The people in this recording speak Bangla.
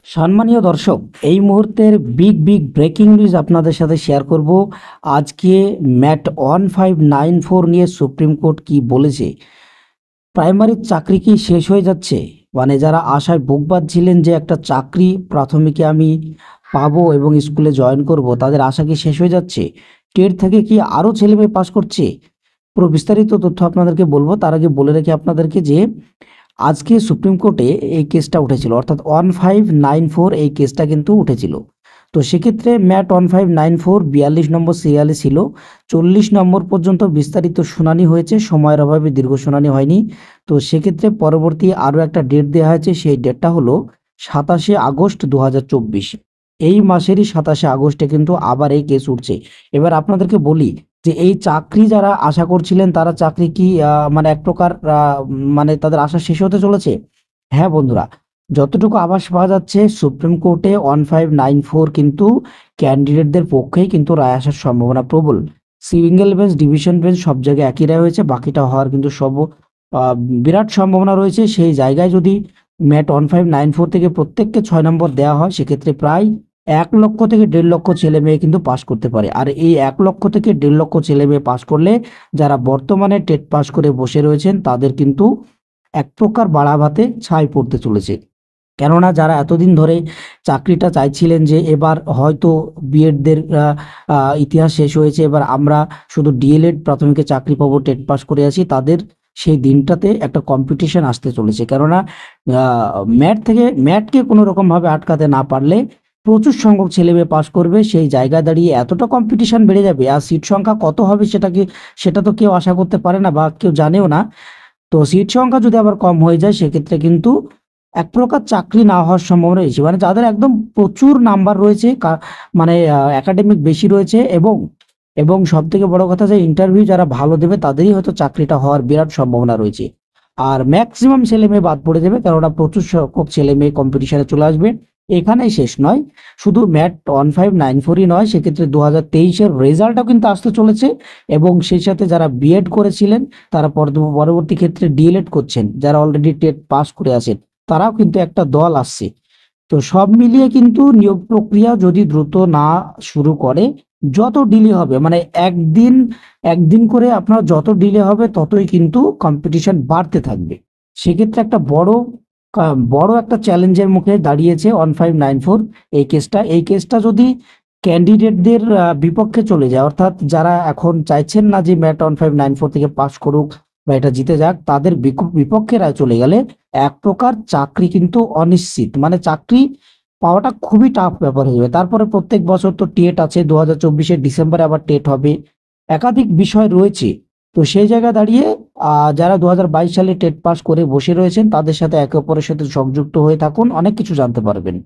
সম্মানীয় দর্শক, এই মুহূর্তের বিগ ব্রেকিং নিউজ আপনাদের সাথে শেয়ার করব। আজকে ম্যাট 1594 নিয়ে সুপ্রিম কোর্ট কি বলেছে। প্রাইমারির চাকরি কি শেষ হয়ে যাচ্ছে? মানে যারা আশায় বুক বাঁধছিলেন যে একটা চাকরি প্রাথমিকে আমি পাবো এবং স্কুলে জয়েন করব, তাদের আশা কি শেষ হয়ে যাচ্ছে? টেট থেকে কি আরও ছেলেমেয়ে পাস করছে? পুরো বিস্তারিত তথ্য আপনাদেরকে বলবো। তার আগে বলে রাখি আপনাদেরকে যে আজকে সুপ্রিম কোর্টে এই কেসটা উঠেছিল, অর্থাৎ 1594 এই কেসটা কিন্তু উঠেছিল। তো সেক্ষেত্রে ম্যাট 1594 42 নম্বর সিরিয়ালে ছিল। 40 নম্বর পর্যন্ত বিস্তারিত শুনানি হয়েছে, সময়ের অভাবে দীর্ঘ শুনানি হয়নি। তো সেক্ষেত্রে পরবর্তী আরও একটা ডেট দেওয়া হয়েছে, সেই ডেটটা হলো 27শে আগস্ট 2024। এই মাসেরই 27শে আগস্টে কিন্তু আবার এই কেস উঠছে। এবার আপনাদেরকে বলি যে এই চাকরি যারা আশা করছিলেন, তারা চাকরি কি মানে এক প্রকার মানে তাদের আশা শেষ হতে চলেছে? হ্যাঁ বন্ধুরা, যতটুকু আভাস পাওয়া যাচ্ছে সুপ্রিম কোর্টে 1594 কিন্তু ক্যান্ডিডেটদের পক্ষেই কিন্তু রায় আসার সম্ভাবনা প্রবল। সিঙ্গেল বেঞ্চ, ডিভিশন বেঞ্চ সব জায়গায় একই রায় হয়েছে, বাকিটা হওয়ার কিন্তু বিরাট সম্ভাবনা রয়েছে। সেই জায়গায় যদি ম্যাট 1594 থেকে প্রত্যেককে 6 নম্বর দেওয়া হয়, সেক্ষেত্রে প্রায় 1 লক্ষ থেকে 1.5 লক্ষ ছেলে মেয়ে কিন্তু পাস করতে পারে। আর এই 1 লক্ষ থেকে 1.5 লক্ষ ছেলে মেয়ে পাস করলে যারা বর্তমানে টেট পাস করে বসে রয়েছেন, তাদের কিন্তু এক প্রকার বাড়া ভাতে ছাই পড়তে চলেছে। কেননা যারা এতদিন ধরে চাকরিটা চাইছিলেন যে এবার হয়তো বিএডদের ইতিহাস শেষ হয়েছে, এবার আমরা শুধু ডিএলএড প্রাথমিকে চাকরি পাবো, টেট পাস করে আছি, তাদের সেই দিনটাতে একটা কম্পিটিশন আসতে চলেছে। কেননা ম্যাটকে কোনো রকমভাবে আটকাতে না পারলে প্রচুর সংখ্যক ছেলে মেয়ে পাস করবে। সেই জায়গায় দাঁড়িয়ে এতটা কম্পিটিশন বেড়ে যাবে, আর সিট সংখ্যা কত হবে সেটা তো কেউ আশা করতে পারে না বা কেউ জানেও না। তো সিট সংখ্যা যদি আবার কম হয়ে যায়, সেক্ষেত্রে কিন্তু এক প্রকার চাকরি না হওয়ার সম্ভাবনা রয়েছে। মানে যাদের একদম প্রচুর নাম্বার রয়েছে, মানে একাডেমিক বেশি রয়েছে, এবং সব থেকে বড় কথা যে ইন্টারভিউ যারা ভালো দেবে, তাদেরই হয়তো চাকরিটা হওয়ার বিরাট সম্ভাবনা রয়েছে। আর ম্যাক্সিমাম ছেলে মেয়ে বাদ পড়ে যাবে, কেননা প্রচুর সংখ্যক ছেলে মেয়ে কম্পিটিশনে চলে আসবে। এখানেই শেষ নয়, শুধু ম্যাট 1594ই নয়, সেক্ষেত্রে 2023-এর রেজাল্টও কিন্তু আসতে চলেছে। এবং সেই সাথে যারা বিএড করেছিলেন, তারা পরবর্তী ক্ষেত্রে ডিএলএড করছেন, যারা অলরেডি টেট পাস করে আছেন, তারাও কিন্তু একটা দল আসছে। তো সব মিলিয়ে কিন্তু নিয়োগ প্রক্রিয়া যদি দ্রুত না শুরু করে, যত ডিলে হবে, মানে একদিন একদিন করে আপনার যত ডিলে হবে, ততই কিন্তু কম্পিটিশন বাড়তে থাকবে। সেক্ষেত্রে একটা বড় একটা চ্যালেঞ্জের মুখে দাঁড়িয়েছে 1594 এই কেসটা যদি ক্যান্ডিডেটদের বিপক্ষে চলে যায়, অর্থাৎ যারা এখন চাইছেন না যে ম্যাট 1594 থেকে পাস করুক বা এটা জিতে যাক, তাদের বিপক্ষে রায় চলে গেলে এক প্রকার চাকরি কিন্তু অনিশ্চিত, মানে চাকরি পাওয়াটা খুবই টাফ ব্যাপার হয়ে যাবে। তারপরে প্রত্যেক বছর তো টেট আছে, 2024-এর ডিসেম্বরে আবার টেট হবে, একাধিক বিষয় রয়েছে। তো সেই জায়গায় দাঁড়িয়ে যারা 2022 সালে টেট পাস করে বসে রয়েছেন, তাদের সাথে একে অপরের সাথে সংযুক্ত হয়ে থাকুন, অনেক কিছু জানতে পারবেন।